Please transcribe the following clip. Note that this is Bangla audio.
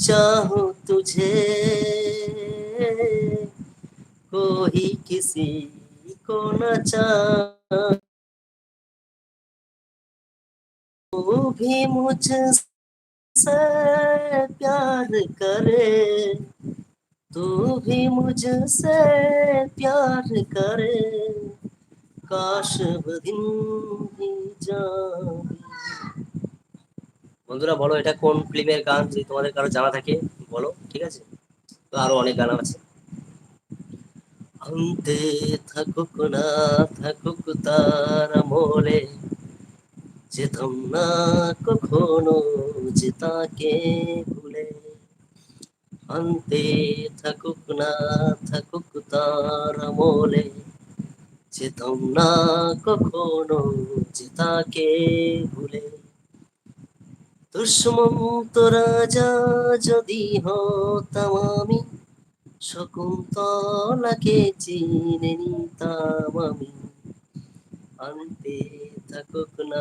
चाहूं तुझे कोई किसी को न चाह तू भी मुझसे प्यार करे तू भी मुझसे प्यार करे काश वो दिन भी जाए। বন্ধুরা বলো এটা কোন ফিল্মের গান, যদি তোমাদের কারো জানা থাকে বলো, ঠিক আছে? তো আরো অনেক গান আছে। আনতে থাকুক না থাকুক তার মোলে, যেতাম না কখনো যে তাকে ভুলে। আনতে থাকুক না থাকুক তার মোলে, যেতাম না কখনো যে তাকে ভুলে। দুষ্মন্ত রাজা যদি হতাম আমি, শকুন্তলাকে চিনে নিতাম আমি। আনতে থাকুক না